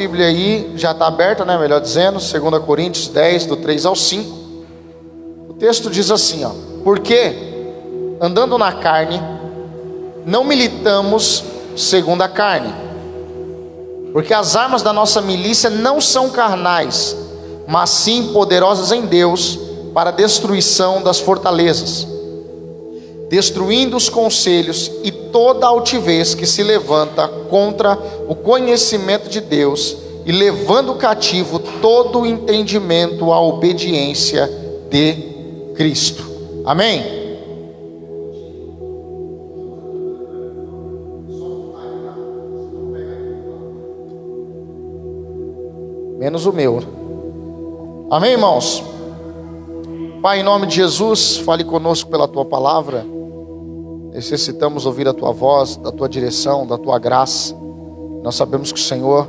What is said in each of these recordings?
Bíblia aí já está aberta, né? Melhor dizendo, 2 Coríntios 10, do 3 ao 5. O texto diz assim, ó: porque, andando na carne, não militamos segundo a carne. Porque as armas da nossa milícia não são carnais, mas sim poderosas em Deus para a destruição das fortalezas, destruindo os conselhos e toda altivez que se levanta contra o conhecimento de Deus, e levando cativo todo o entendimento à obediência de Cristo. Amém? Menos o meu. Amém, irmãos? Pai, em nome de Jesus, fale conosco pela Tua palavra. Necessitamos ouvir a Tua voz, da Tua direção, da Tua graça. Nós sabemos que o Senhor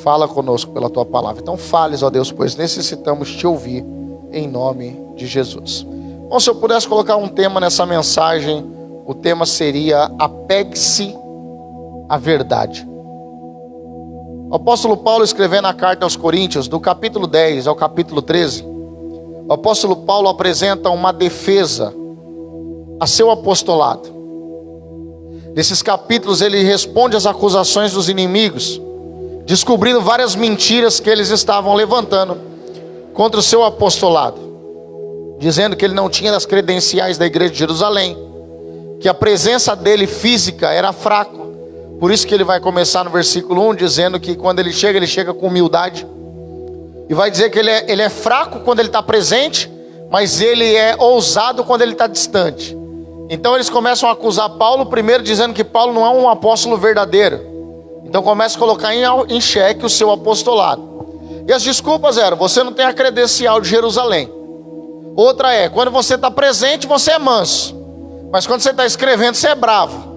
fala conosco pela Tua palavra. Então fales, ó Deus, pois necessitamos Te ouvir, em nome de Jesus. Bom, se eu pudesse colocar um tema nessa mensagem, o tema seria: apegue-se à verdade. O apóstolo Paulo, escrevendo a carta aos Coríntios, do capítulo 10 ao capítulo 13, o apóstolo Paulo apresenta uma defesa a seu apostolado. Nesses capítulos ele responde às acusações dos inimigos, descobrindo várias mentiras que eles estavam levantando contra o seu apostolado, dizendo que ele não tinha as credenciais da igreja de Jerusalém, que a presença dele física era fraca. Por isso que ele vai começar no versículo 1 dizendo que quando ele chega com humildade, e vai dizer que ele é fraco quando ele está presente, mas ele é ousado quando ele está distante. Então eles começam a acusar Paulo, primeiro dizendo que Paulo não é um apóstolo verdadeiro. Então começa a colocar em xeque o seu apostolado. E as desculpas eram: você não tem a credencial de Jerusalém. Outra é: quando você está presente, você é manso, mas quando você está escrevendo, você é bravo.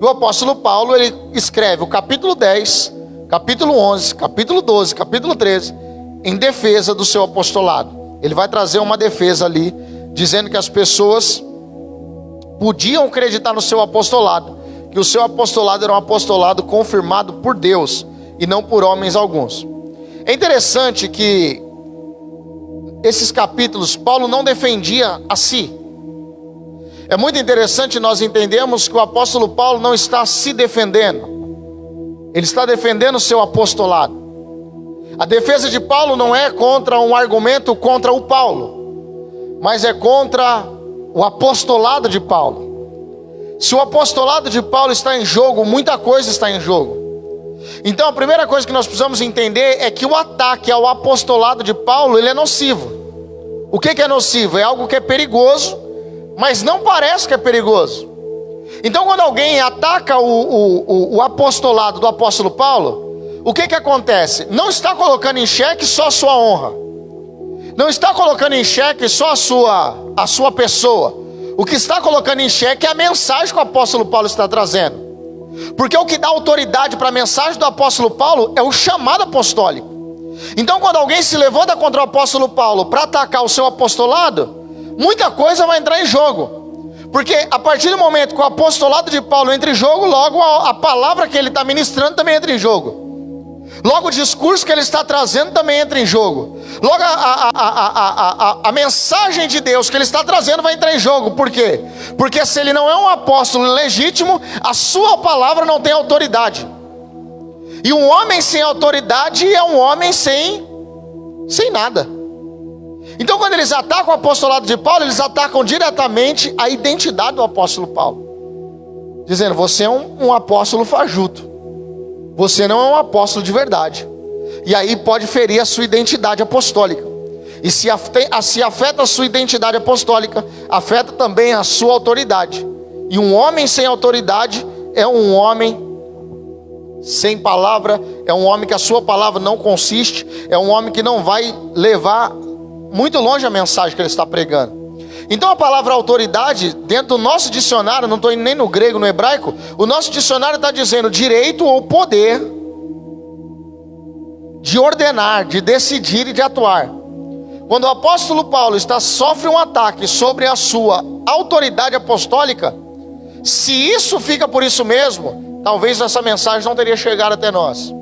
E o apóstolo Paulo, ele escreve o capítulo 10, capítulo 11, capítulo 12, capítulo 13, em defesa do seu apostolado. Ele vai trazer uma defesa ali, dizendo que as pessoas podiam acreditar no seu apostolado, que o seu apostolado era um apostolado confirmado por Deus e não por homens alguns. É interessante que esses capítulos Paulo não defendia a si. É muito interessante nós entendermos que o apóstolo Paulo não está se defendendo, ele está defendendo o seu apostolado. A defesa de Paulo não é contra um argumento contra o Paulo, mas é contra o apostolado de Paulo. Se o apostolado de Paulo está em jogo, muita coisa está em jogo. Então a primeira coisa que nós precisamos entender é que o ataque ao apostolado de Paulo, ele é nocivo. O que é nocivo? É algo que é perigoso, mas não parece que é perigoso. Então quando alguém ataca o apostolado do apóstolo Paulo, o que acontece? Não está colocando em xeque só a sua honra, não está colocando em xeque só a sua pessoa. O que está colocando em xeque é a mensagem que o apóstolo Paulo está trazendo. Porque o que dá autoridade para a mensagem do apóstolo Paulo é o chamado apostólico. Então quando alguém se levanta contra o apóstolo Paulo para atacar o seu apostolado, muita coisa vai entrar em jogo. Porque a partir do momento que o apostolado de Paulo entra em jogo, logo a palavra que ele está ministrando também entra em jogo. Logo o discurso que ele está trazendo também entra em jogo. Logo a mensagem de Deus que ele está trazendo vai entrar em jogo. Por quê? Porque se ele não é um apóstolo legítimo, a sua palavra não tem autoridade. E um homem sem autoridade é um homem sem nada. Então quando eles atacam o apostolado de Paulo, eles atacam diretamente a identidade do apóstolo Paulo, dizendo: você é um apóstolo fajuto, você não é um apóstolo de verdade. E aí pode ferir a sua identidade apostólica. E se afeta a sua identidade apostólica, afeta também a sua autoridade. E um homem sem autoridade é um homem sem palavra, é um homem que a sua palavra não consiste, é um homem que não vai levar muito longe a mensagem que ele está pregando. Então a palavra autoridade, dentro do nosso dicionário, não estou indo nem no grego, no hebraico, o nosso dicionário está dizendo direito ou poder de ordenar, de decidir e de atuar. Quando o apóstolo Paulo sofre um ataque sobre a sua autoridade apostólica, se isso fica por isso mesmo, talvez essa mensagem não teria chegado até nós.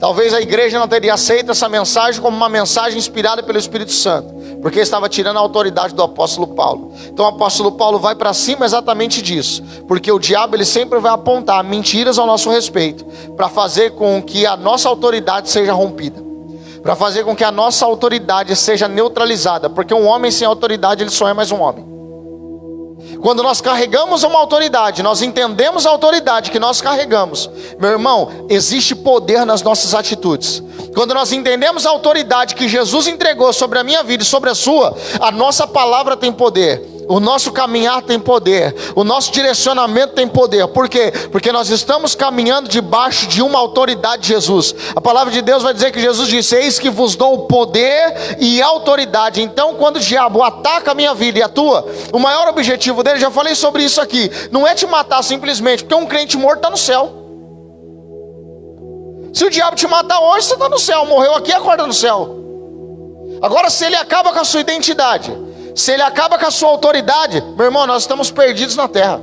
Talvez a igreja não teria aceito essa mensagem como uma mensagem inspirada pelo Espírito Santo, porque estava tirando a autoridade do apóstolo Paulo. Então o apóstolo Paulo vai para cima exatamente disso, porque o diabo ele sempre vai apontar mentiras ao nosso respeito, para fazer com que a nossa autoridade seja rompida, para fazer com que a nossa autoridade seja neutralizada, porque um homem sem autoridade ele só é mais um homem. Quando nós carregamos uma autoridade, nós entendemos a autoridade que nós carregamos, meu irmão, existe poder nas nossas atitudes. Quando nós entendemos a autoridade que Jesus entregou sobre a minha vida e sobre a sua, a nossa palavra tem poder, o nosso caminhar tem poder, o nosso direcionamento tem poder. Por quê? Porque nós estamos caminhando debaixo de uma autoridade de Jesus. A palavra de Deus vai dizer que Jesus disse: eis que vos dou poder e autoridade. Então quando o diabo ataca a minha vida e a tua, o maior objetivo dele, já falei sobre isso aqui, não é te matar simplesmente, porque um crente morto está no céu. Se o diabo te matar hoje, você está no céu, morreu aqui, acorda no céu. Agora, se ele acaba com a sua identidade, se ele acaba com a sua autoridade, meu irmão, nós estamos perdidos na terra.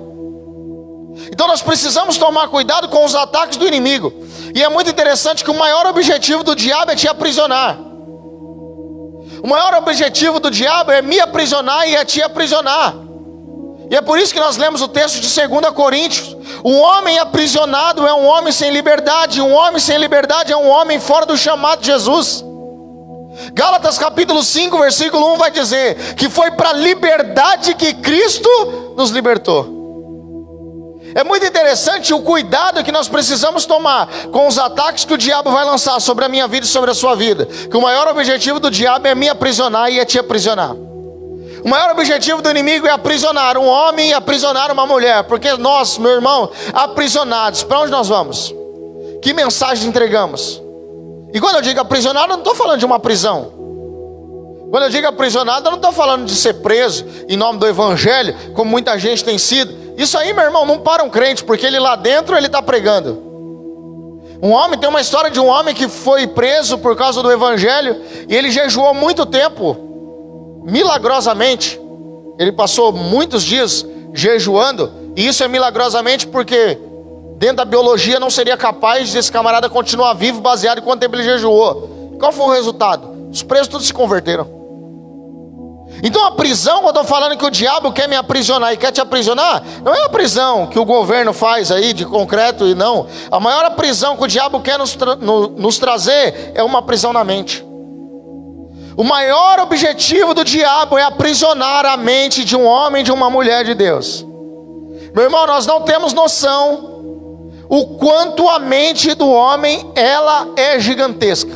Então nós precisamos tomar cuidado com os ataques do inimigo. E é muito interessante que o maior objetivo do diabo é te aprisionar. O maior objetivo do diabo é me aprisionar e é te aprisionar. E é por isso que nós lemos o texto de 2 Coríntios. Um homem aprisionado é um homem sem liberdade. Um homem sem liberdade é um homem fora do chamado de Jesus. Gálatas capítulo 5, versículo 1 vai dizer que foi para a liberdade que Cristo nos libertou. É muito interessante o cuidado que nós precisamos tomar com os ataques que o diabo vai lançar sobre a minha vida e sobre a sua vida. Que o maior objetivo do diabo é me aprisionar e é te aprisionar. O maior objetivo do inimigo é aprisionar um homem e aprisionar uma mulher. Porque nós, meu irmão, aprisionados, para onde nós vamos? Que mensagem entregamos? E quando eu digo aprisionado, eu não estou falando de uma prisão. Quando eu digo aprisionado, eu não estou falando de ser preso em nome do evangelho, como muita gente tem sido. Isso aí, meu irmão, não para um crente, porque ele lá dentro ele está pregando. Um homem, tem uma história de um homem que foi preso por causa do evangelho, e ele jejuou muito tempo, milagrosamente. Ele passou muitos dias jejuando, e isso é milagrosamente porque dentro da biologia não seria capaz desse camarada continuar vivo baseado em quanto tempo ele jejuou. Qual foi o resultado? Os presos todos se converteram. Então a prisão, quando eu estou falando que o diabo quer me aprisionar e quer te aprisionar, não é a prisão que o governo faz aí de concreto e não. A maior prisão que o diabo quer nos trazer é uma prisão na mente. O maior objetivo do diabo é aprisionar a mente de um homem e de uma mulher de Deus. Meu irmão, nós não temos noção o quanto a mente do homem ela é gigantesca.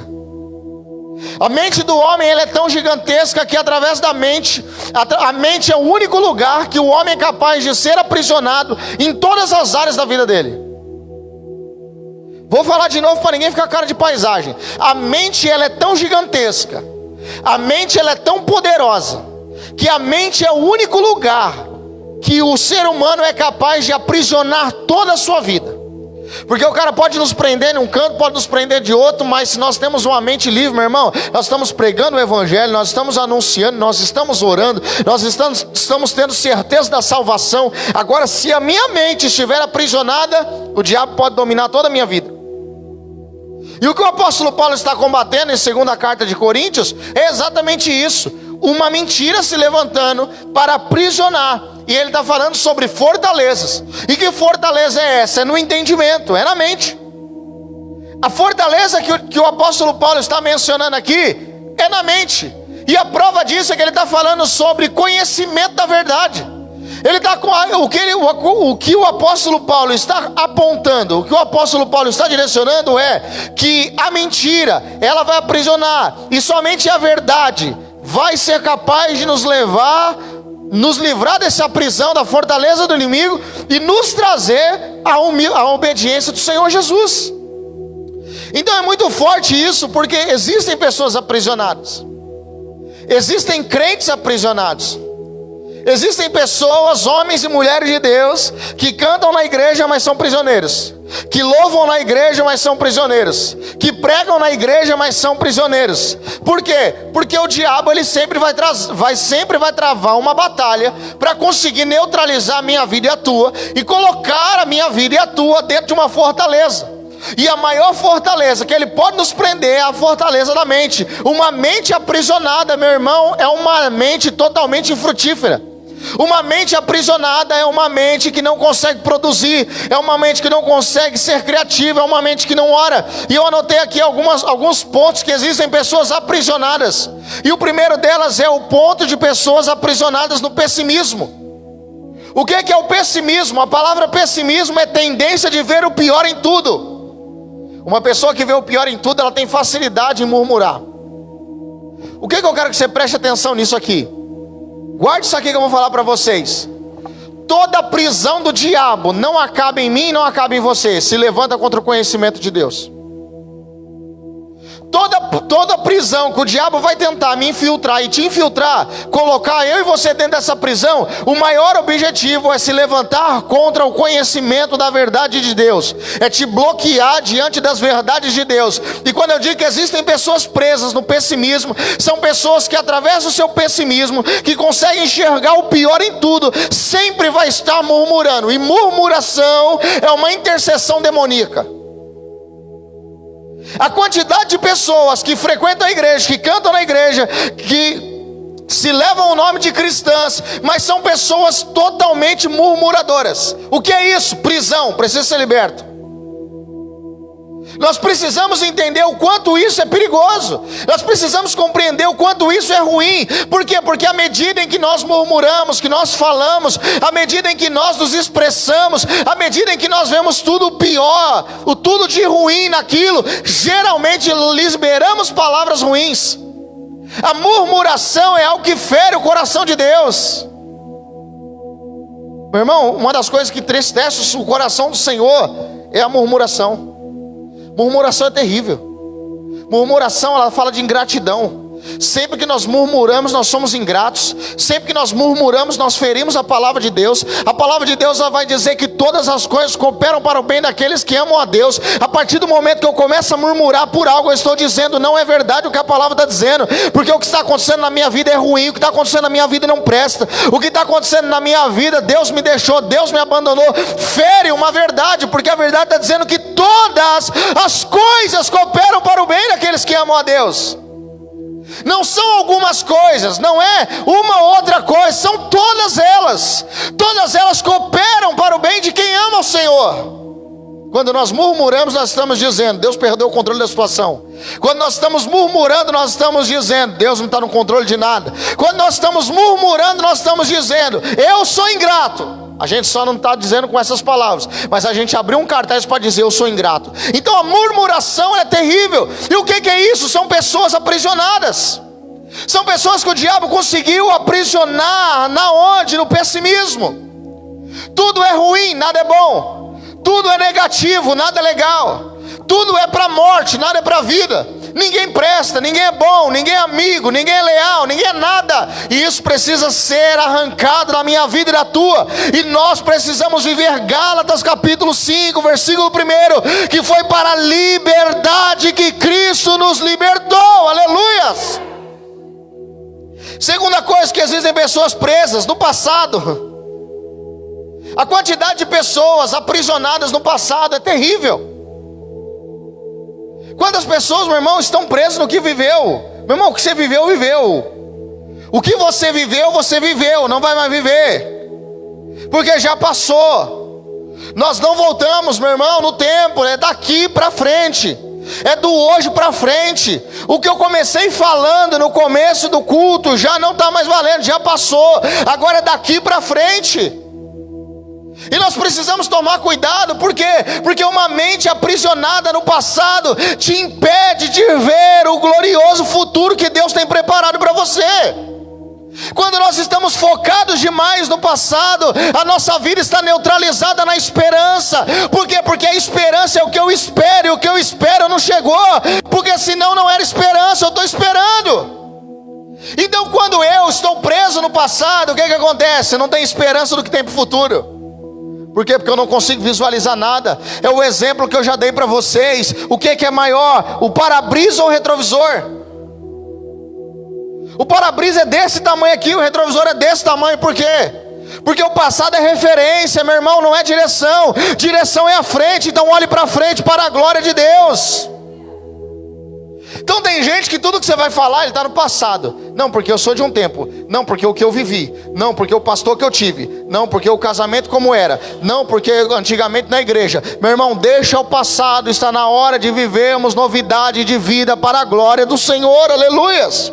A mente do homem ela é tão gigantesca que através da mente, a mente é o único lugar que o homem é capaz de ser aprisionado em todas as áreas da vida dele. Vou falar de novo para ninguém ficar cara de paisagem. A mente ela é tão gigantesca, a mente ela é tão poderosa, que a mente é o único lugar que o ser humano é capaz de aprisionar toda a sua vida. Porque o cara pode nos prender em um canto, pode nos prender de outro, mas se nós temos uma mente livre, meu irmão, nós estamos pregando o evangelho, nós estamos anunciando, nós estamos orando, nós estamos tendo certeza da salvação. Agora, se a minha mente estiver aprisionada, o diabo pode dominar toda a minha vida. E o que o apóstolo Paulo está combatendo em 2ª carta de Coríntios é exatamente isso: uma mentira se levantando para aprisionar. E ele está falando sobre fortalezas. E que fortaleza é essa? É no entendimento, é na mente. A fortaleza que o apóstolo Paulo está mencionando aqui é na mente. E a prova disso é que ele está falando sobre conhecimento da verdade. Ele está com o que o apóstolo Paulo está apontando, o que o apóstolo Paulo está direcionando é que a mentira, ela vai aprisionar, e somente a verdade vai ser capaz de nos livrar dessa prisão, da fortaleza do inimigo, e nos trazer a obediência do Senhor Jesus. Então é muito forte isso, porque existem pessoas aprisionadas, existem crentes aprisionados, existem pessoas, homens e mulheres de Deus, que cantam na igreja, mas são prisioneiros, que louvam na igreja, mas são prisioneiros, que pregam na igreja, mas são prisioneiros. Por quê? Porque o diabo ele sempre vai travar uma batalha para conseguir neutralizar a minha vida e a tua, e colocar a minha vida e a tua dentro de uma fortaleza. E a maior fortaleza que ele pode nos prender é a fortaleza da mente. Uma mente aprisionada, meu irmão, é uma mente totalmente infrutífera. Uma mente aprisionada é uma mente que não consegue produzir, é uma mente que não consegue ser criativa, é uma mente que não ora. E eu anotei aqui alguns pontos que existem pessoas aprisionadas. E o primeiro delas é o ponto de pessoas aprisionadas no pessimismo. O que é o pessimismo? A palavra pessimismo é tendência de ver o pior em tudo. Uma pessoa que vê o pior em tudo, ela tem facilidade em murmurar. O que eu quero que você preste atenção nisso aqui? Guarde isso aqui que eu vou falar para vocês. Toda prisão do diabo não acaba em mim, não acaba em você. Se levanta contra o conhecimento de Deus. Toda prisão que o diabo vai tentar me infiltrar e te infiltrar, colocar eu e você dentro dessa prisão, o maior objetivo é se levantar contra o conhecimento da verdade de Deus, é te bloquear diante das verdades de Deus. E quando eu digo que existem pessoas presas no pessimismo, são pessoas que através do seu pessimismo, que conseguem enxergar o pior em tudo, sempre vai estar murmurando. E murmuração é uma intercessão demoníaca. A quantidade de pessoas que frequentam a igreja, que cantam na igreja, que se levam o nome de cristãs, mas são pessoas totalmente murmuradoras. O que é isso? Prisão, precisa ser liberto. Nós precisamos entender o quanto isso é perigoso. Nós precisamos compreender o quanto isso é ruim. Por quê? Porque à medida em que nós murmuramos, que nós falamos, à medida em que nós nos expressamos, à medida em que nós vemos tudo pior, o tudo de ruim naquilo, geralmente liberamos palavras ruins. A murmuração é algo que fere o coração de Deus. Meu irmão, uma das coisas que entristece o coração do Senhor é a murmuração. Murmuração é terrível. Murmuração, ela fala de ingratidão. Sempre que nós murmuramos, nós somos ingratos. Sempre que nós murmuramos, nós ferimos a palavra de Deus. A palavra de Deus, ela vai dizer que todas as coisas cooperam para o bem daqueles que amam a Deus. A partir do momento que eu começo a murmurar por algo, eu estou dizendo, não é verdade o que a palavra está dizendo. Porque o que está acontecendo na minha vida é ruim. O que está acontecendo na minha vida não presta. O que está acontecendo na minha vida, Deus me deixou, Deus me abandonou. Fere uma verdade, porque a verdade está dizendo que todas as coisas cooperam para o bem daqueles que amam a Deus. Não são algumas coisas, não é uma outra coisa, são todas elas. Todas elas cooperam para o bem de quem ama o Senhor. Quando nós murmuramos, nós estamos dizendo, Deus perdeu o controle da situação. Quando nós estamos murmurando, nós estamos dizendo, Deus não está no controle de nada. Quando nós estamos murmurando, nós estamos dizendo, eu sou ingrato. A gente só não está dizendo com essas palavras, mas a gente abriu um cartaz para dizer, eu sou ingrato. Então a murmuração é terrível. E o que é isso? São pessoas aprisionadas. São pessoas que o diabo conseguiu aprisionar. Na onde? No pessimismo. Tudo é ruim, nada é bom. Tudo é negativo, nada é legal. Tudo é para a morte, nada é para a vida. Ninguém presta, ninguém é bom, ninguém é amigo, ninguém é leal, ninguém é nada. E isso precisa ser arrancado da minha vida e da tua. E nós precisamos viver Gálatas capítulo 5, versículo 1, que foi para a liberdade que Cristo nos libertou. Aleluias. Segunda coisa, que existem pessoas presas no passado. A quantidade de pessoas aprisionadas no passado é terrível. Quantas pessoas, meu irmão, estão presas no que viveu? Meu irmão, o que você viveu, viveu. O que você viveu, não vai mais viver. Porque já passou. Nós não voltamos, meu irmão, no tempo. É daqui para frente. É do hoje para frente. O que eu comecei falando no começo do culto já não está mais valendo, já passou. Agora é daqui para frente. E nós precisamos tomar cuidado, por quê? Porque uma mente aprisionada no passado te impede de ver o glorioso futuro que Deus tem preparado para você. Quando nós estamos focados demais no passado, a nossa vida está neutralizada na esperança. Por quê? Porque a esperança é o que eu espero, e o que eu espero não chegou. Porque senão não era esperança, eu estou esperando. Então quando eu estou preso no passado, o que acontece? Eu não tenho esperança do que tem para o futuro. Por quê? Porque eu não consigo visualizar nada. É o exemplo que eu já dei para vocês. O que é maior? O para-brisa ou o retrovisor? O para-brisa é desse tamanho aqui, o retrovisor é desse tamanho. Por quê? Porque o passado é referência, meu irmão, não é direção. Direção é a frente, então olhe para frente para a glória de Deus. Então tem gente que tudo que você vai falar, ele está no passado. Não, porque eu sou de um tempo. Não, porque o que eu vivi. Não, porque o pastor que eu tive. Não, porque o casamento como era. Não, porque antigamente na igreja. Meu irmão, deixa o passado. Está na hora de vivermos novidade de vida para a glória do Senhor. Aleluias.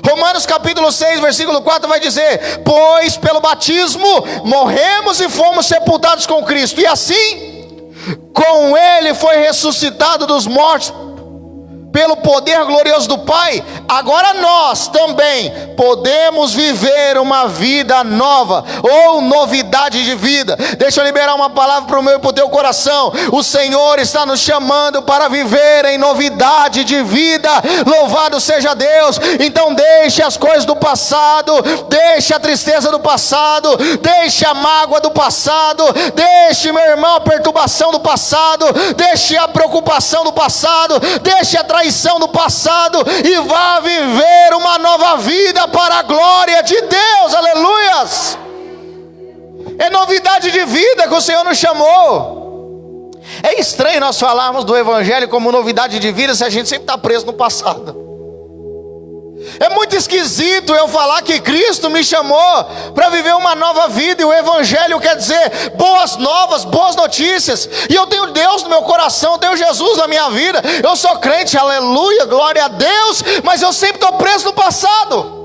Romanos capítulo 6, versículo 4 vai dizer: pois pelo batismo morremos e fomos sepultados com Cristo, e assim com Ele foi ressuscitado dos mortos pelo poder glorioso do Pai. Agora nós também podemos viver uma vida nova, ou novidade de vida. Deixa eu liberar uma palavra para o meu e para o teu coração. O Senhor está nos chamando para viver em novidade de vida. Louvado seja Deus. Então deixe as coisas do passado, deixe a tristeza do passado, deixe a mágoa do passado, deixe, meu irmão, a perturbação do passado, deixe a preocupação do passado, deixe a traição do passado e vá viver uma nova vida para a glória de Deus. Aleluias. É novidade de vida que o Senhor nos chamou. É estranho nós falarmos do evangelho como novidade de vida se a gente sempre está preso no passado. É muito esquisito eu falar que Cristo me chamou para viver uma nova vida, e o evangelho quer dizer boas novas, boas notícias. E eu tenho Deus no meu coração, eu tenho Jesus na minha vida, eu sou crente, aleluia, glória a Deus. Mas eu sempre estou preso no passado.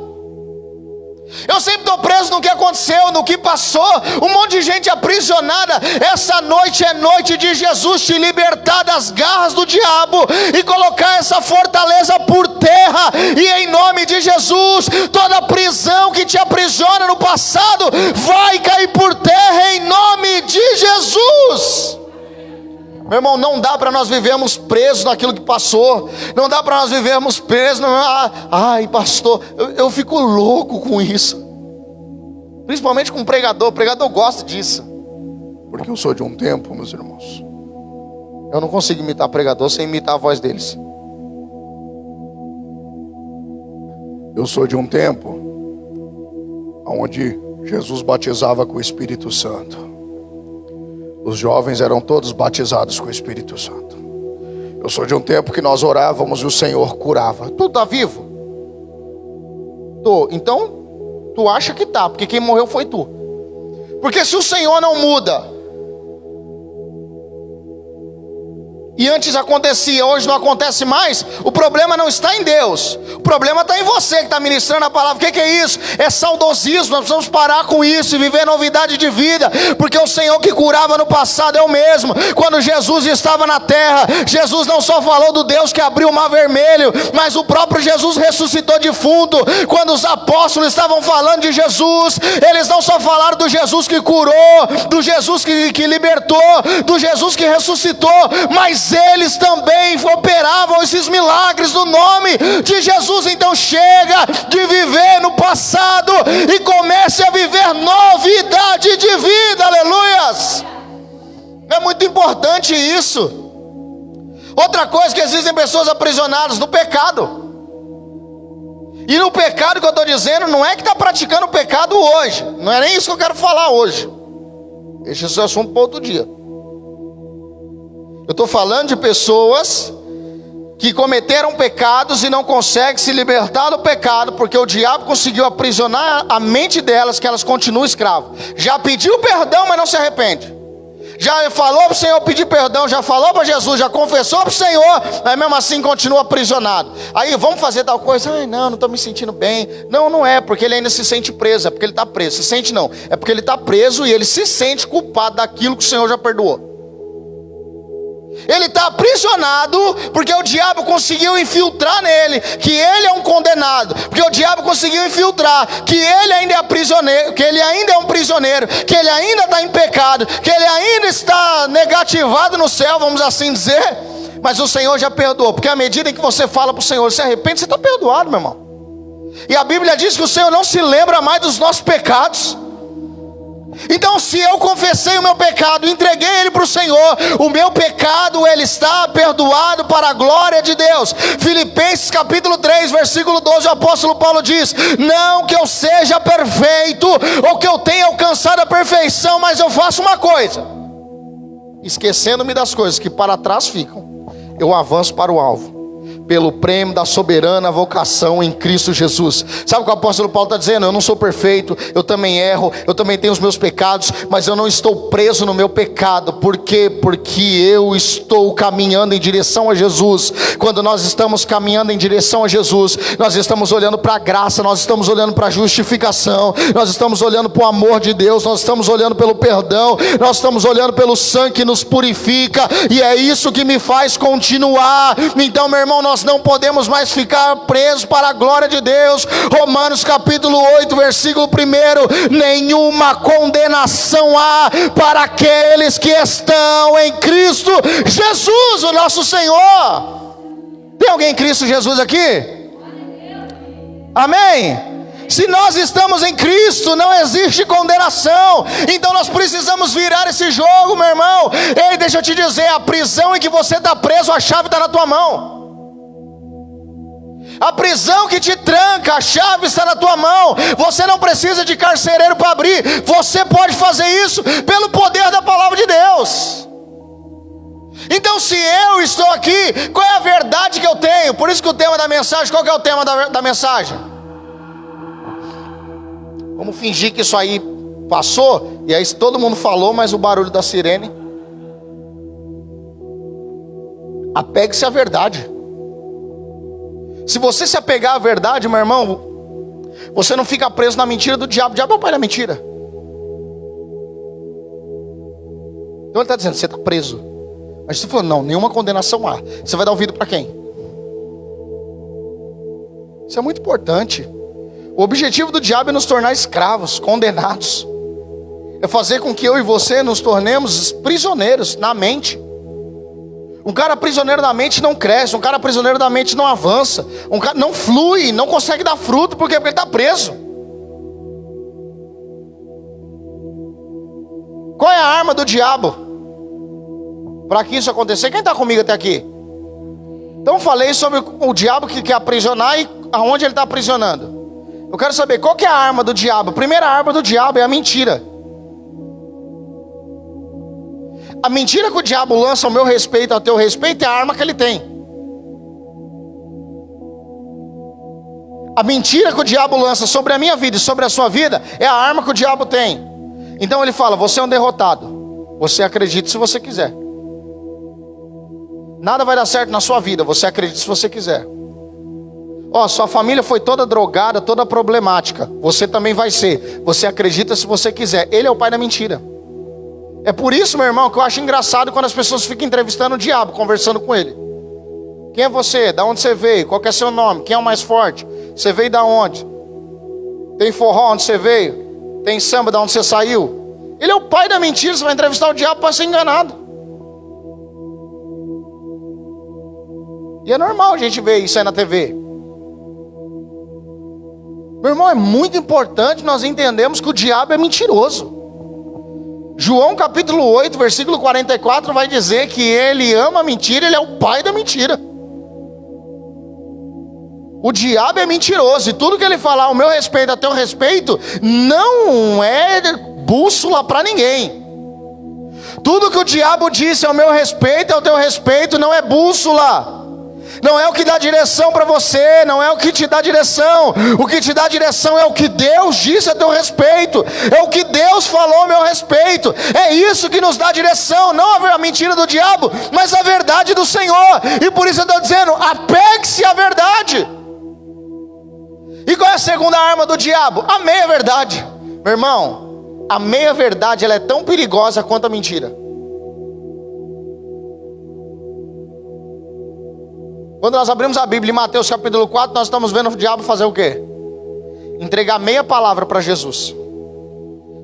Eu sempre estou preso no que aconteceu, no que passou. Um monte de gente aprisionada. Essa noite é noite de Jesus te libertar das garras do diabo e colocar essa fortaleza por terra. E em nome de Jesus, toda prisão que te aprisiona no passado vai cair por terra em nome de Jesus. Meu irmão, não dá para nós vivermos presos naquilo que passou. Não dá para nós vivermos presos. Ai, pastor, eu fico louco com isso. Principalmente com pregador. O pregador gosta disso. Porque eu sou de um tempo, meus irmãos. Eu não consigo imitar pregador sem imitar a voz deles. Eu sou de um tempo onde Jesus batizava com o Espírito Santo. Os jovens eram todos batizados com o Espírito Santo. Eu sou de um tempo que nós orávamos e o Senhor curava. Tu está vivo? Tô. Então, tu acha que tá, porque quem morreu foi tu. Porque se o Senhor não muda, e antes acontecia, hoje não acontece mais, o problema não está em Deus. O problema está em você que está ministrando a palavra. O que é isso? É saudosismo. Nós precisamos parar com isso e viver novidade de vida. Porque o Senhor que curava no passado é o mesmo. Quando Jesus estava na terra, Jesus não só falou do Deus que abriu o mar vermelho, mas o próprio Jesus ressuscitou defunto. Quando os apóstolos estavam falando de Jesus, eles não só falaram do Jesus que curou, do Jesus que libertou, do Jesus que ressuscitou, mas eles também operavam esses milagres no nome de Jesus. Então chega de viver no passado e comece a viver novidade de vida. Aleluias. É muito importante isso. Outra coisa, que existem pessoas aprisionadas no pecado. E no pecado que eu estou dizendo, não é que está praticando o pecado hoje. Não é nem isso que eu quero falar hoje. Deixa esse assunto para outro dia. Eu estou falando de pessoas que cometeram pecados e não conseguem se libertar do pecado, porque o diabo conseguiu aprisionar a mente delas, que elas continuam escravas. Já pediu perdão, mas não se arrepende. Já falou para o Senhor pedir perdão, já falou para Jesus, já confessou para o Senhor, mas mesmo assim continua aprisionado. Aí vamos fazer tal coisa, ai não estou me sentindo bem. Não, não é, porque ele ainda se sente preso, é porque ele está preso. Se sente não, é porque ele está preso e ele se sente culpado daquilo que o Senhor já perdoou. Ele está aprisionado porque o diabo conseguiu infiltrar nele que ele é um condenado, porque o diabo conseguiu infiltrar que ele ainda é prisioneiro, que ele ainda é um prisioneiro, que ele ainda está em pecado, que ele ainda está negativado no céu, vamos assim dizer. Mas o Senhor já perdoou, porque à medida em que você fala para o Senhor, se arrepende, você está perdoado, meu irmão. E a Bíblia diz que o Senhor não se lembra mais dos nossos pecados. Então, se eu confessei o meu pecado, entreguei ele para o Senhor, o meu pecado, ele está perdoado para a glória de Deus. Filipenses capítulo 3, versículo 12, o apóstolo Paulo diz: não que eu seja perfeito, ou que eu tenha alcançado a perfeição, mas eu faço uma coisa, esquecendo-me das coisas que para trás ficam, eu avanço para o alvo, pelo prêmio da soberana vocação em Cristo Jesus. Sabe o que o apóstolo Paulo está dizendo? Eu não sou perfeito, eu também erro, eu também tenho os meus pecados, mas eu não estou preso no meu pecado. Por quê? Porque eu estou caminhando em direção a Jesus. Quando nós estamos caminhando em direção a Jesus, nós estamos olhando para a graça, nós estamos olhando para a justificação, nós estamos olhando para o amor de Deus, nós estamos olhando pelo perdão, nós estamos olhando pelo sangue que nos purifica, e é isso que me faz continuar. Então, meu irmão, nós não podemos mais ficar presos para a glória de Deus. Romanos capítulo 8, versículo 1: nenhuma condenação há para aqueles que estão em Cristo Jesus, o nosso Senhor. Tem alguém em Cristo Jesus aqui? Amém? Se nós estamos em Cristo, não existe condenação. Então nós precisamos virar esse jogo, meu irmão. Ei, deixa eu te dizer, a prisão em que você está preso, a chave está na tua mão. A prisão que te tranca, a chave está na tua mão. Você não precisa de carcereiro para abrir. Você pode fazer isso pelo poder da palavra de Deus. Então, se eu estou aqui, qual é a verdade que eu tenho? Por isso que o tema da mensagem, qual que é o tema da mensagem? Vamos fingir que isso aí passou, e aí todo mundo falou, mas o barulho da sirene. Apegue-se à verdade. Se você se apegar à verdade, meu irmão, você não fica preso na mentira do diabo. O diabo é o pai da mentira. Então ele está dizendo, você está preso. Mas você falou, não, nenhuma condenação há. Você vai dar ouvido para quem? Isso é muito importante. O objetivo do diabo é nos tornar escravos, condenados. É fazer com que eu e você nos tornemos prisioneiros na mente. Um cara prisioneiro da mente não cresce, um cara prisioneiro da mente não avança, um cara não flui, não consegue dar fruto, porque ele está preso. Qual é a arma do diabo para que isso acontecer? Quem está comigo até aqui? Então falei sobre o diabo que quer aprisionar e aonde ele está aprisionando. Eu quero saber qual que é a arma do diabo. A primeira arma do diabo é a mentira. A mentira que o diabo lança ao meu respeito, ao teu respeito, é a arma que ele tem. A mentira que o diabo lança sobre a minha vida e sobre a sua vida é a arma que o diabo tem. Então ele fala, você é um derrotado. Você acredita se você quiser. Nada vai dar certo na sua vida, você acredita se você quiser. Ó, sua família foi toda drogada, toda problemática. Você também vai ser. Você acredita se você quiser. Ele é o pai da mentira. É por isso, meu irmão, que eu acho engraçado quando as pessoas ficam entrevistando o diabo, conversando com ele. Quem é você? Da onde você veio? Qual que é seu nome? Quem é o mais forte? Você veio da onde? Tem forró onde você veio? Tem samba da onde você saiu? Ele é o pai da mentira. Você vai entrevistar o diabo para ser enganado. E é normal a gente ver isso aí na TV. Meu irmão, é muito importante nós entendermos que o diabo é mentiroso. João capítulo 8, versículo 44 vai dizer que ele ama a mentira, ele é o pai da mentira. O diabo é mentiroso, e tudo que ele falar ao meu respeito, a teu respeito, não é bússola para ninguém. Tudo que o diabo disse ao meu respeito, ao teu respeito, não é bússola. Não é o que dá direção para você, não é o que te dá direção. O que te dá direção é o que Deus disse a teu respeito, é o que Deus falou a meu respeito. É isso que nos dá direção, não a mentira do diabo, mas a verdade do Senhor. E por isso eu estou dizendo, apegue-se à verdade. E qual é a segunda arma do diabo? A meia verdade. Meu irmão, a meia verdade ela é tão perigosa quanto a mentira. Quando nós abrimos a Bíblia em Mateus capítulo 4, nós estamos vendo o diabo fazer o quê? Entregar meia palavra para Jesus.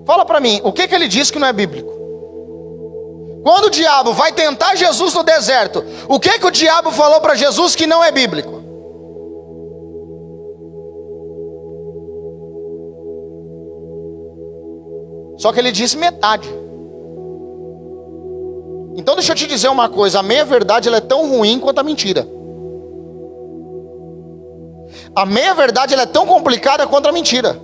Fala para mim, o que ele disse que não é bíblico? Quando o diabo vai tentar Jesus no deserto, o que o diabo falou para Jesus que não é bíblico? Só que ele disse metade. Então deixa eu te dizer uma coisa, a meia-verdade ela é tão ruim quanto a mentira. A meia-verdade ela é tão complicada quanto a mentira.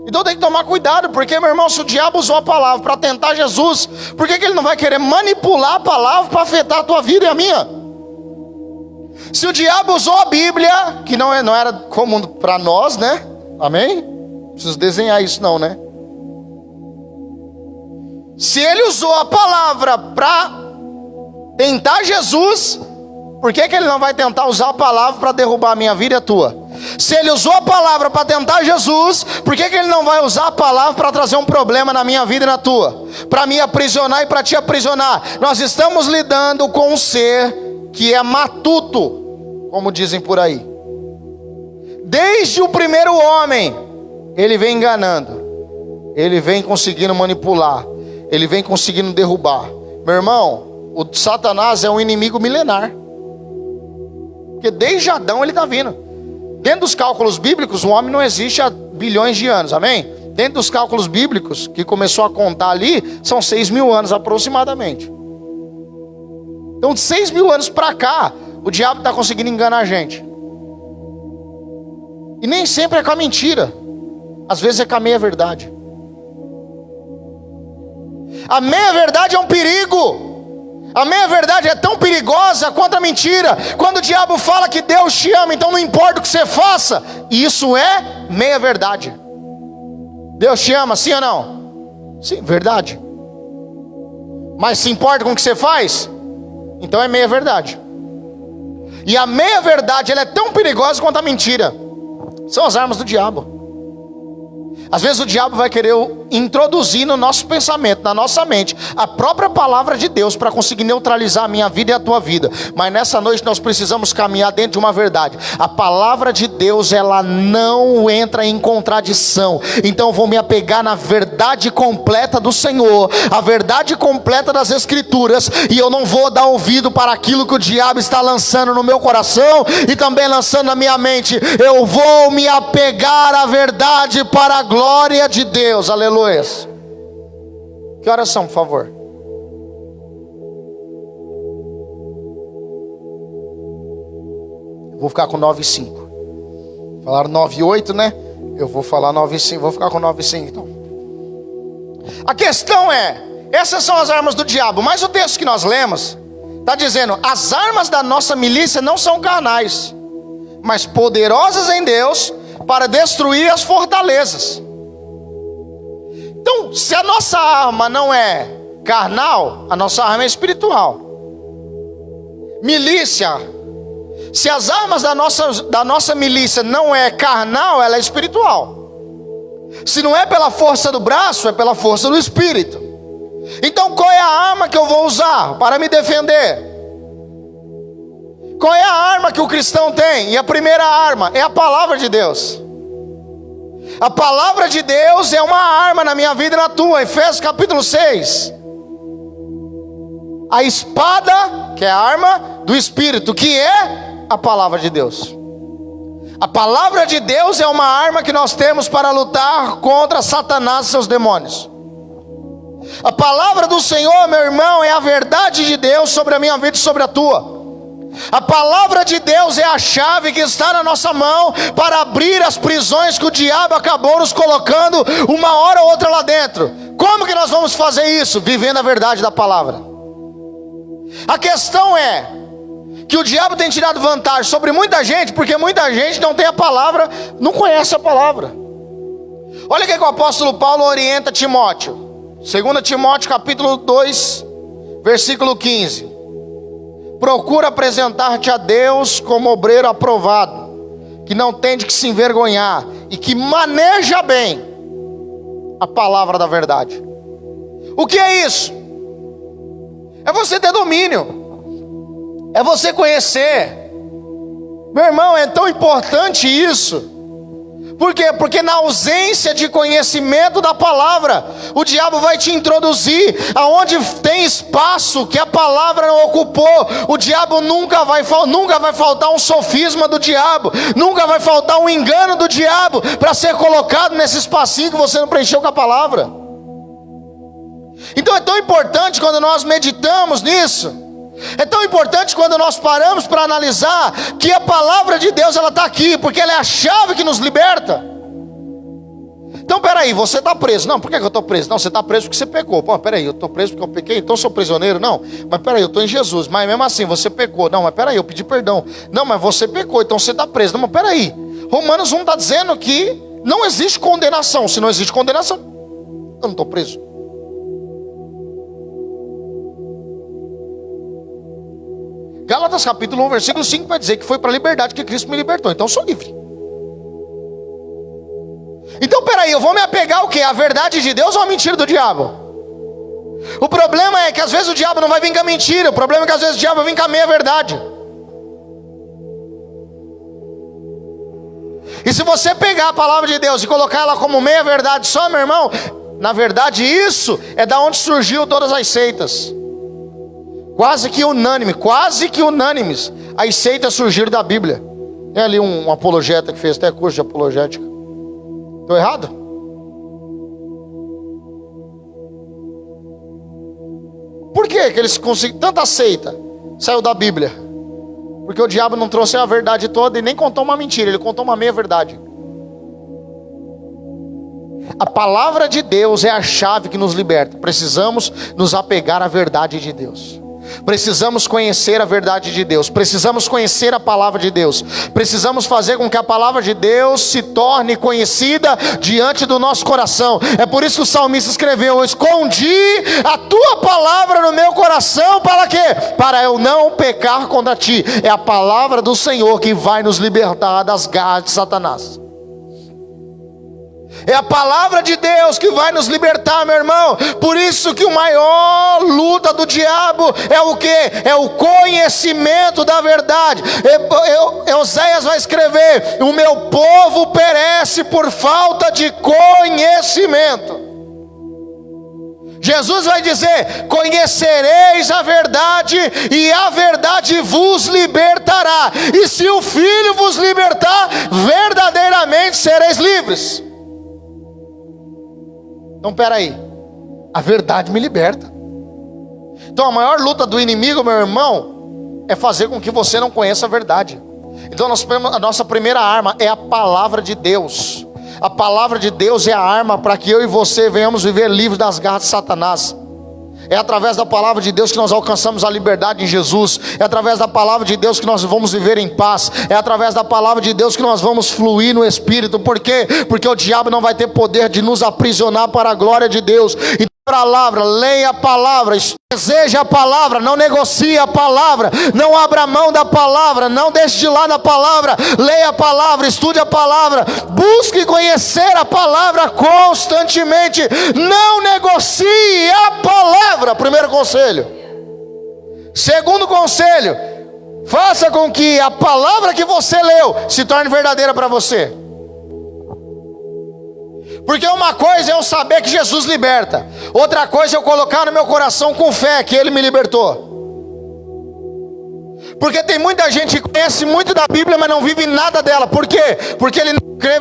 Então tem que tomar cuidado, porque, meu irmão, se o diabo usou a palavra para tentar Jesus, por que ele não vai querer manipular a palavra para afetar a tua vida e a minha? Se o diabo usou a Bíblia, que não era comum para nós, né? Amém? Não preciso desenhar isso não, né? Se ele usou a palavra para tentar Jesus, por que ele não vai tentar usar a palavra para derrubar a minha vida e a tua? Se ele usou a palavra para tentar Jesus, por que ele não vai usar a palavra para trazer um problema na minha vida e na tua? Para me aprisionar e para te aprisionar. Nós estamos lidando com um ser que é matuto, como dizem por aí. Desde o primeiro homem, ele vem enganando, ele vem conseguindo manipular, ele vem conseguindo derrubar. Meu irmão, o Satanás é um inimigo milenar, porque desde Adão ele está vindo. Dentro dos cálculos bíblicos, o homem não existe há bilhões de anos, amém? Dentro dos cálculos bíblicos, que começou a contar ali, são 6.000 anos aproximadamente. Então de 6.000 anos para cá, o diabo está conseguindo enganar a gente. E nem sempre é com a mentira, às vezes é com a meia-verdade. A meia-verdade é um perigo. A meia-verdade é tão perigosa quanto a mentira. Quando o diabo fala que Deus te ama, então não importa o que você faça, isso é meia-verdade. Deus te ama, sim ou não? Sim, verdade. Mas se importa com o que você faz, então é meia-verdade. E a meia-verdade ela é tão perigosa quanto a mentira. São as armas do diabo. Às vezes o diabo vai querer introduzir no nosso pensamento, na nossa mente, a própria palavra de Deus para conseguir neutralizar a minha vida e a tua vida. Mas nessa noite nós precisamos caminhar dentro de uma verdade. A palavra de Deus, ela não entra em contradição. Então eu vou me apegar na verdade completa do Senhor, a verdade completa das Escrituras, e eu não vou dar ouvido para aquilo que o diabo está lançando no meu coração e também lançando na minha mente. Eu vou me apegar à verdade para a glória de Deus, aleluia. Que horas são, por favor? Vou ficar com 9:05. Falaram 9:08, né? Eu vou falar 9:05, vou ficar com 9:05 então. A questão é, essas são as armas do diabo, mas o texto que nós lemos está dizendo: as armas da nossa milícia não são carnais, mas poderosas em Deus para destruir as fortalezas. Então, se a nossa arma não é carnal, a nossa arma é espiritual. Milícia, se as armas da nossa milícia não é carnal, ela é espiritual. Se não é pela força do braço, é pela força do espírito. Então qual é a arma que eu vou usar para me defender? Qual é a arma que o cristão tem? E a primeira arma é a palavra de Deus. A palavra de Deus é uma arma na minha vida e na tua. Efésios capítulo 6. A espada, que é a arma do Espírito, que é a palavra de Deus. A palavra de Deus é uma arma que nós temos para lutar contra Satanás e seus demônios. A palavra do Senhor, meu irmão, é a verdade de Deus sobre a minha vida e sobre a tua. A palavra de Deus é a chave que está na nossa mão para abrir as prisões que o diabo acabou nos colocando uma hora ou outra lá dentro. Como que nós vamos fazer isso? Vivendo a verdade da palavra. A questão é que o diabo tem tirado vantagem sobre muita gente, porque muita gente não tem a palavra, não conhece a palavra. Olha o que o apóstolo Paulo orienta Timóteo. 2 Timóteo capítulo 2, versículo 15. Procura apresentar-te a Deus como obreiro aprovado, que não tem de que se envergonhar e que maneja bem a palavra da verdade. O que é isso? É você ter domínio, é você conhecer. Meu irmão, é tão importante isso. Por quê? Porque na ausência de conhecimento da palavra, o diabo vai te introduzir aonde tem espaço que a palavra não ocupou. O diabo nunca vai faltar um sofisma do diabo, nunca vai faltar um engano do diabo para ser colocado nesse espacinho que você não preencheu com a palavra. Então é tão importante quando nós meditamos nisso, é tão importante quando nós paramos para analisar que a palavra de Deus, ela está aqui, porque ela é a chave que nos liberta. Então peraí, você está preso. Não, por que eu estou preso? Não, você está preso porque você pecou. Pô, peraí, eu estou preso porque eu pequei, então eu sou prisioneiro? Não, mas peraí, eu estou em Jesus. Mas mesmo assim, você pecou. Não, mas peraí, eu pedi perdão. Não, mas você pecou, então você está preso. Não, mas peraí, Romanos 1 está dizendo que não existe condenação. Se não existe condenação, eu não estou preso. Gálatas capítulo 1, versículo 5 vai dizer que foi para a liberdade que Cristo me libertou. Então eu sou livre. Então peraí, eu vou me apegar ao quê? A verdade de Deus ou a mentira do diabo? O problema é que às vezes o diabo não vai vir com a mentira. O problema é que às vezes o diabo vai vir com a meia verdade. E se você pegar a palavra de Deus e colocar ela como meia verdade só, meu irmão, na verdade isso é da onde surgiu todas as seitas. Quase que unânimes, as seitas surgiram da Bíblia. Tem ali um apologeta que fez até curso de apologética. Estou errado? Por que eles conseguiram tanta seita? Saiu da Bíblia. Porque o diabo não trouxe a verdade toda e nem contou uma mentira, ele contou uma meia verdade. A palavra de Deus é a chave que nos liberta. Precisamos nos apegar à verdade de Deus. Precisamos conhecer a verdade de Deus. Precisamos conhecer a palavra de Deus. Precisamos fazer com que a palavra de Deus se torne conhecida diante do nosso coração. É por isso que o salmista escreveu: eu escondi a tua palavra no meu coração. Para quê? Para eu não pecar contra ti. É a palavra do Senhor que vai nos libertar das garras de Satanás. É a palavra de Deus que vai nos libertar, meu irmão. Por isso que o maior luta do diabo é o quê? É o conhecimento da verdade. Oséias vai escrever: o meu povo perece por falta de conhecimento. Jesus vai dizer: conhecereis a verdade e a verdade vos libertará. E se o Filho vos libertar, verdadeiramente sereis livres. Então peraí, a verdade me liberta. Então a maior luta do inimigo, meu irmão, é fazer com que você não conheça a verdade. Então a nossa primeira arma é a palavra de Deus. A palavra de Deus é a arma para que eu e você venhamos viver livres das garras de Satanás. É através da palavra de Deus que nós alcançamos a liberdade em Jesus. É através da palavra de Deus que nós vamos viver em paz. É através da palavra de Deus que nós vamos fluir no Espírito. Por quê? Porque o diabo não vai ter poder de nos aprisionar para a glória de Deus. Então, palavra, leia a palavra, deseje a palavra, não negocie a palavra, não abra mão da palavra, não deixe de lado a palavra. Leia a palavra, estude a palavra, busque conhecer a palavra constantemente. Não negocie a palavra. Primeiro conselho. Segundo conselho: faça com que a palavra que você leu se torne verdadeira para você. Porque uma coisa é eu saber que Jesus liberta, outra coisa é eu colocar no meu coração com fé que Ele me libertou. Porque tem muita gente que conhece muito da Bíblia, mas não vive nada dela. Por quê? Porque ele não crê.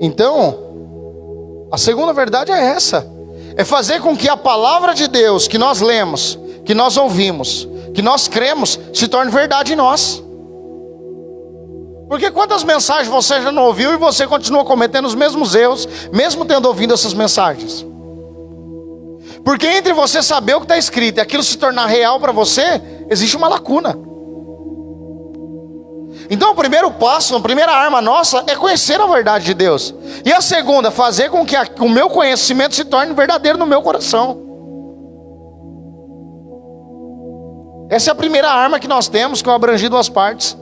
Então, a segunda verdade é essa: é fazer com que a palavra de Deus que nós lemos, que nós ouvimos, que nós cremos, se torne verdade em nós. Porque quantas mensagens você já não ouviu e você continua cometendo os mesmos erros, mesmo tendo ouvido essas mensagens? Porque entre você saber o que está escrito e aquilo se tornar real para você, existe uma lacuna. Então o primeiro passo, a primeira arma nossa é conhecer a verdade de Deus. E a segunda, fazer com que o meu conhecimento se torne verdadeiro no meu coração. Essa é a primeira arma que nós temos, que eu abrangi duas partes.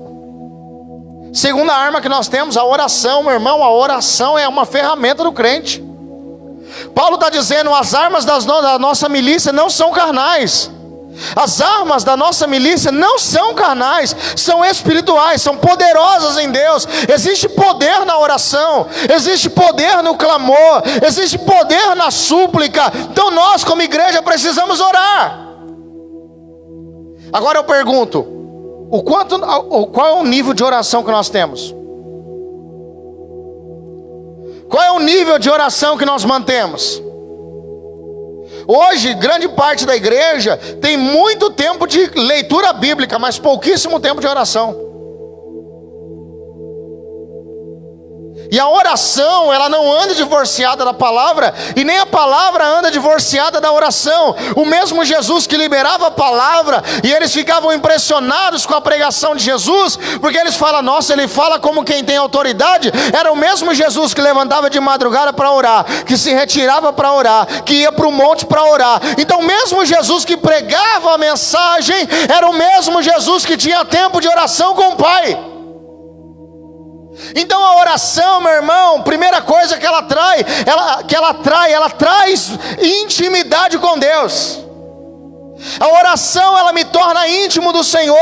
Segunda arma que nós temos, a oração, meu irmão. A oração é uma ferramenta do crente. Paulo está dizendo, as armas da nossa milícia não são carnais. As armas da nossa milícia não são carnais, são espirituais, são poderosas em Deus. Existe poder na oração, existe poder no clamor, existe poder na súplica. Então nós como igreja precisamos orar. Agora eu pergunto, qual é o nível de oração que nós temos? Qual é o nível de oração que nós mantemos? Hoje, grande parte da igreja tem muito tempo de leitura bíblica, mas pouquíssimo tempo de oração. E a oração, ela não anda divorciada da palavra, e nem a palavra anda divorciada da oração. O mesmo Jesus que liberava a palavra, e eles ficavam impressionados com a pregação de Jesus, porque eles falam, nossa, ele fala como quem tem autoridade. Era o mesmo Jesus que levantava de madrugada para orar, que se retirava para orar, que ia para o monte para orar. Então o mesmo Jesus que pregava a mensagem, era o mesmo Jesus que tinha tempo de oração com o Pai. Então a oração, meu irmão, primeira coisa que ela traz intimidade com Deus. A oração, ela me torna íntimo do Senhor.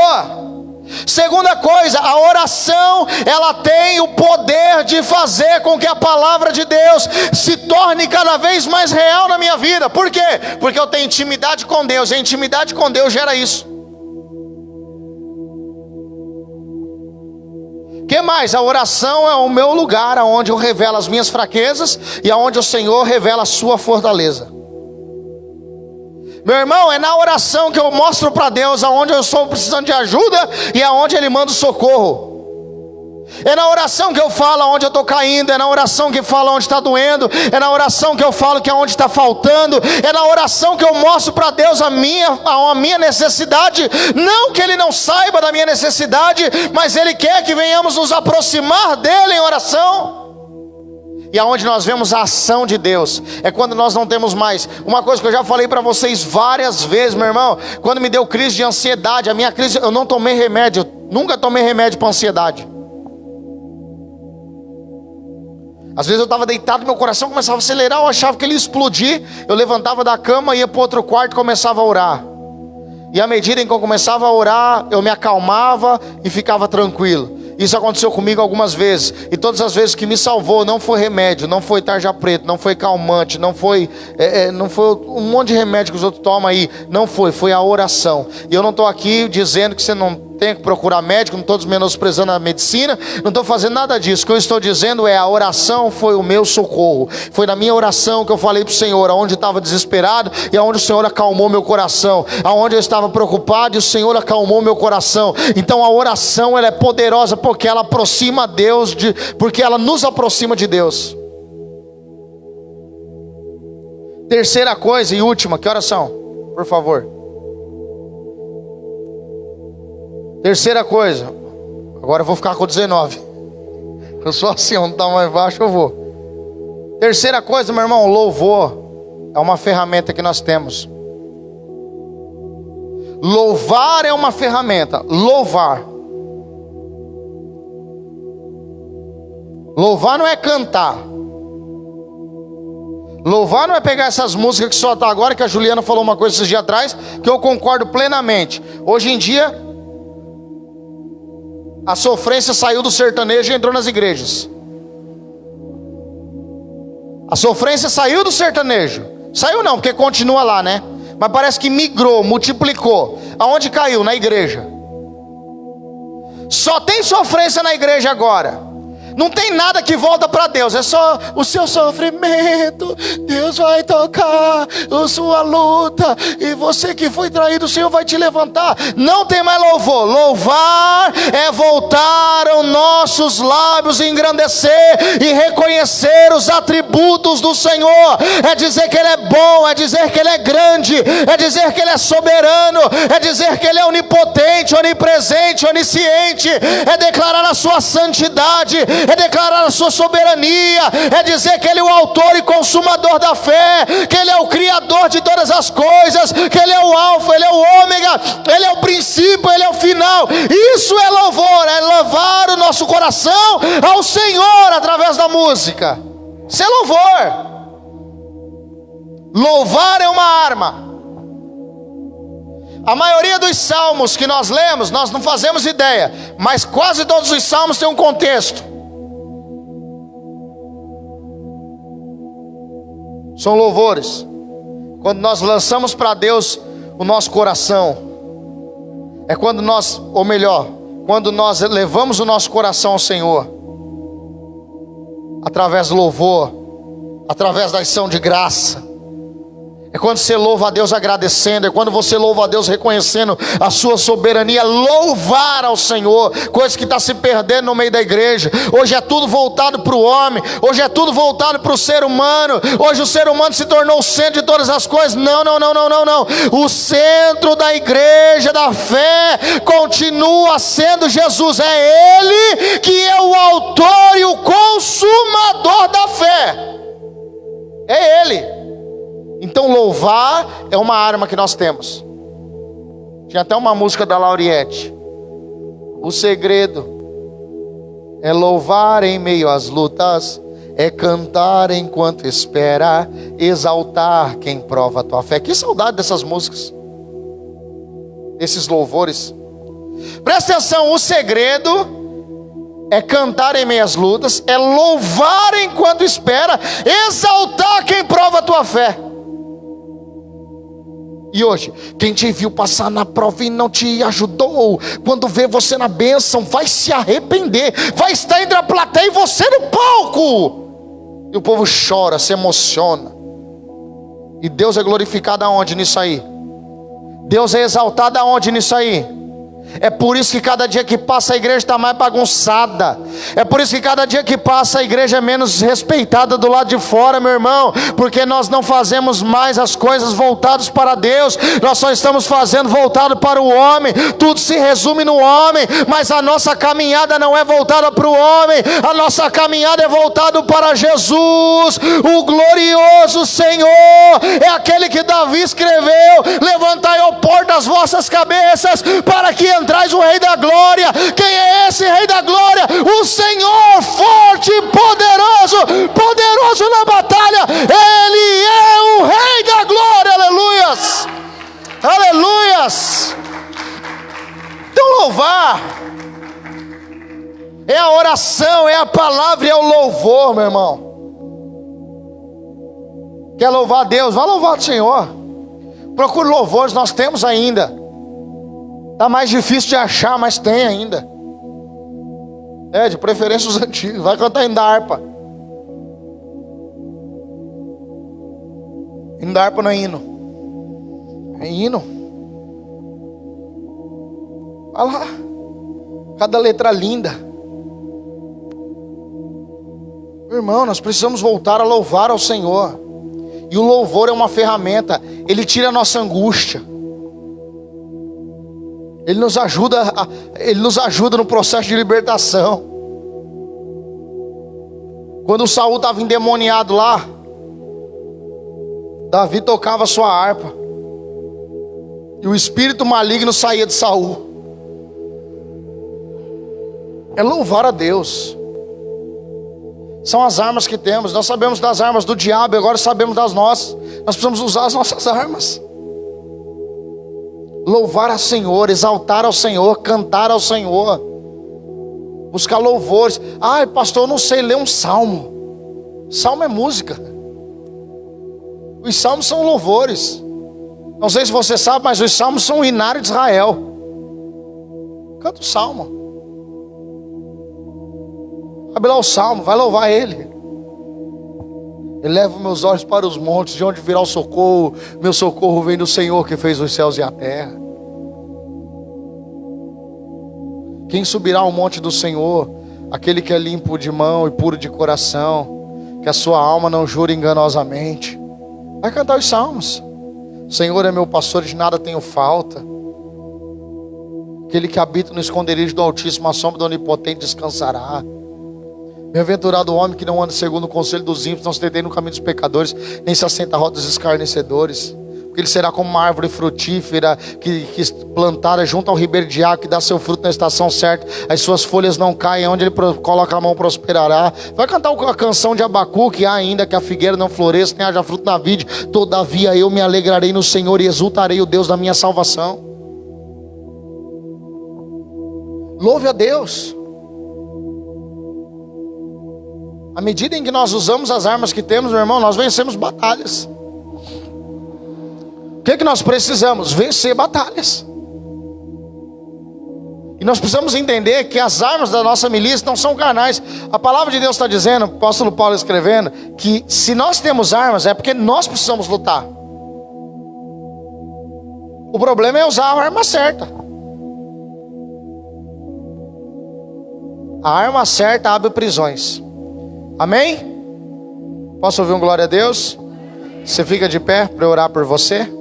Segunda coisa, a oração, ela tem o poder de fazer com que a palavra de Deus se torne cada vez mais real na minha vida. Por quê? Porque eu tenho intimidade com Deus, e a intimidade com Deus gera isso. O que mais? A oração é o meu lugar, onde eu revelo as minhas fraquezas e onde o Senhor revela a sua fortaleza. Meu irmão, é na oração que eu mostro para Deus aonde eu estou precisando de ajuda e aonde Ele manda o socorro. É na oração que eu falo aonde eu estou caindo, é na oração que falo onde está doendo, é na oração que eu falo que é onde está faltando, é na oração que eu mostro para Deus a minha necessidade. Não que Ele não saiba da minha necessidade, mas Ele quer que venhamos nos aproximar dEle em oração. E aonde nós vemos a ação de Deus é quando nós não temos mais. Uma coisa que eu já falei para vocês várias vezes, meu irmão, quando me deu crise de ansiedade, a minha crise, eu não tomei remédio, nunca tomei remédio para ansiedade. Às vezes eu estava deitado, meu coração começava a acelerar, eu achava que ele ia explodir. Eu levantava da cama, ia para o outro quarto e começava a orar. E à medida em que eu começava a orar, eu me acalmava e ficava tranquilo. Isso aconteceu comigo algumas vezes. E todas as vezes que me salvou, não foi remédio, não foi tarja preta, não foi calmante, não foi um monte de remédio que os outros tomam aí. Não foi a oração. E eu não estou aqui dizendo que você não tem que procurar médico, não estou menosprezando a medicina, não estou fazendo nada disso. O que eu estou dizendo é, a oração foi o meu socorro. Foi na minha oração que eu falei para o Senhor, aonde eu estava desesperado e aonde o Senhor acalmou meu coração, aonde eu estava preocupado e o Senhor acalmou meu coração. Então a oração, ela é poderosa porque ela aproxima Deus, porque ela nos aproxima de Deus. Terceira coisa e última, que oração? Por favor. Terceira coisa, agora eu vou ficar com 19. Eu sou assim, onde está mais baixo eu vou. Terceira coisa, meu irmão, louvor é uma ferramenta que nós temos. Louvar é uma ferramenta. Louvar não é cantar. Louvar não é pegar essas músicas que só está agora, que a Juliana falou uma coisa esses dias atrás, que eu concordo plenamente. Hoje em dia a sofrência saiu do sertanejo e entrou nas igrejas. A sofrência saiu do sertanejo. Saiu não, porque continua lá, né? Mas parece que migrou, multiplicou. Aonde caiu? Na igreja. Só tem sofrência na igreja agora. Não tem nada que volta para Deus, é só o seu sofrimento. Deus vai tocar a sua luta, e você que foi traído, o Senhor vai te levantar. Não tem mais louvor. Louvar é voltar aos nossos lábios, engrandecer e reconhecer os atributos do Senhor. É dizer que Ele é bom, é dizer que Ele é grande, é dizer que Ele é soberano, é dizer que Ele é onipotente, onipresente, onisciente, é declarar a sua santidade, é declarar a sua soberania, é dizer que Ele é o autor e consumador da fé, que Ele é o criador de todas as coisas, que Ele é o alfa, Ele é o ômega, Ele é o princípio, Ele é o final. Isso é louvor, é louvar o nosso coração ao Senhor através da música. Isso é louvor. Louvar é uma arma. A maioria dos salmos que nós lemos, nós não fazemos ideia, mas quase todos os salmos têm um contexto. São louvores. Quando nós lançamos para Deus o nosso coração, é quando nós, ou melhor, quando nós levamos o nosso coração ao Senhor, através do louvor, através da ação de graça. É quando você louva a Deus agradecendo, é quando você louva a Deus reconhecendo a sua soberania. Louvar ao Senhor, coisa que está se perdendo no meio da igreja. Hoje é tudo voltado para o homem, hoje é tudo voltado para o ser humano. Hoje o ser humano se tornou o centro de todas as coisas. Não. O centro da igreja, da fé, continua sendo Jesus. É Ele que é o autor e o consumador da fé. É Ele. Então louvar é uma arma que nós temos. Tinha até uma música da Lauriette. O segredo é louvar em meio às lutas, é cantar enquanto espera, exaltar quem prova a tua fé. Que saudade dessas músicas, desses louvores. Presta atenção, o segredo é cantar em meio às lutas, é louvar enquanto espera, exaltar quem prova a tua fé. E hoje, quem te viu passar na prova e não te ajudou, quando vê você na bênção, vai se arrepender, vai estar entre a plateia e você no palco. E o povo chora, se emociona. E Deus é glorificado aonde nisso aí? Deus é exaltado aonde nisso aí? É por isso que cada dia que passa a igreja está mais bagunçada. É por isso que cada dia que passa a igreja é menos respeitada do lado de fora, meu irmão. Porque nós não fazemos mais as coisas voltadas para Deus. Nós só estamos fazendo voltado para o homem. Tudo se resume no homem. Mas a nossa caminhada não é voltada para o homem. A nossa caminhada é voltada para Jesus, o glorioso Senhor. É aquele que Davi escreveu: levantai, ó porta, as vossas cabeças, para que entrais o Rei da Glória. Quem é esse Rei da Glória? O Senhor forte e poderoso, poderoso na batalha. Ele é o Rei da Glória. Aleluias, aleluias. Então louvar é a oração, é a palavra e é o louvor, meu irmão. Quer louvar a Deus? Vá louvar o Senhor. Procure louvores, nós temos ainda. Está mais difícil de achar, mas tem ainda. De preferência os antigos. Vai cantar hino da harpa. Hino da harpa não é hino. É hino. Olha lá. Cada letra linda. Meu irmão, nós precisamos voltar a louvar ao Senhor. E o louvor é uma ferramenta. Ele tira a nossa angústia. Ele nos ajuda no processo de libertação. Quando Saul estava endemoniado lá, Davi tocava a sua harpa, e o espírito maligno saía de Saul. É louvar a Deus. São as armas que temos. Nós sabemos das armas do diabo, agora sabemos das nossas. Nós precisamos usar as nossas armas. Louvar ao Senhor, exaltar ao Senhor, cantar ao Senhor, buscar louvores. Ai, pastor, eu não sei ler um salmo. Salmo é música. Os salmos são louvores. Não sei se você sabe, mas os salmos são o hinário de Israel. Canta o salmo. Abre lá o salmo, vai louvar Ele. Elevo meus olhos para os montes, de onde virá o socorro. Meu socorro vem do Senhor que fez os céus e a terra. Quem subirá ao monte do Senhor? Aquele que é limpo de mão e puro de coração, que a sua alma não jura enganosamente. Vai cantar os salmos. O Senhor é meu pastor, de nada tenho falta. Aquele que habita no esconderijo do Altíssimo, a sombra do Onipotente descansará. Bem-aventurado o homem que não anda segundo o conselho dos ímpios, não se detém no caminho dos pecadores, nem se assenta à roda dos escarnecedores. Porque ele será como uma árvore frutífera que plantada junto ao ribeiro de água, que dá seu fruto na estação certa, as suas folhas não caem, onde ele coloca a mão prosperará. Vai cantar a canção de Abacuque, ainda que a figueira não floresça, nem haja fruto na vide, todavia eu me alegrarei no Senhor e exultarei o Deus da minha salvação. Louve a Deus. À medida em que nós usamos as armas que temos, meu irmão, nós vencemos batalhas. O que nós precisamos? Vencer batalhas. E nós precisamos entender que as armas da nossa milícia não são carnais. A palavra de Deus está dizendo, o apóstolo Paulo escrevendo, que se nós temos armas é porque nós precisamos lutar. O problema é usar a arma certa. A arma certa abre prisões. Amém? Posso ouvir um glória a Deus? Você fica de pé para eu orar por você?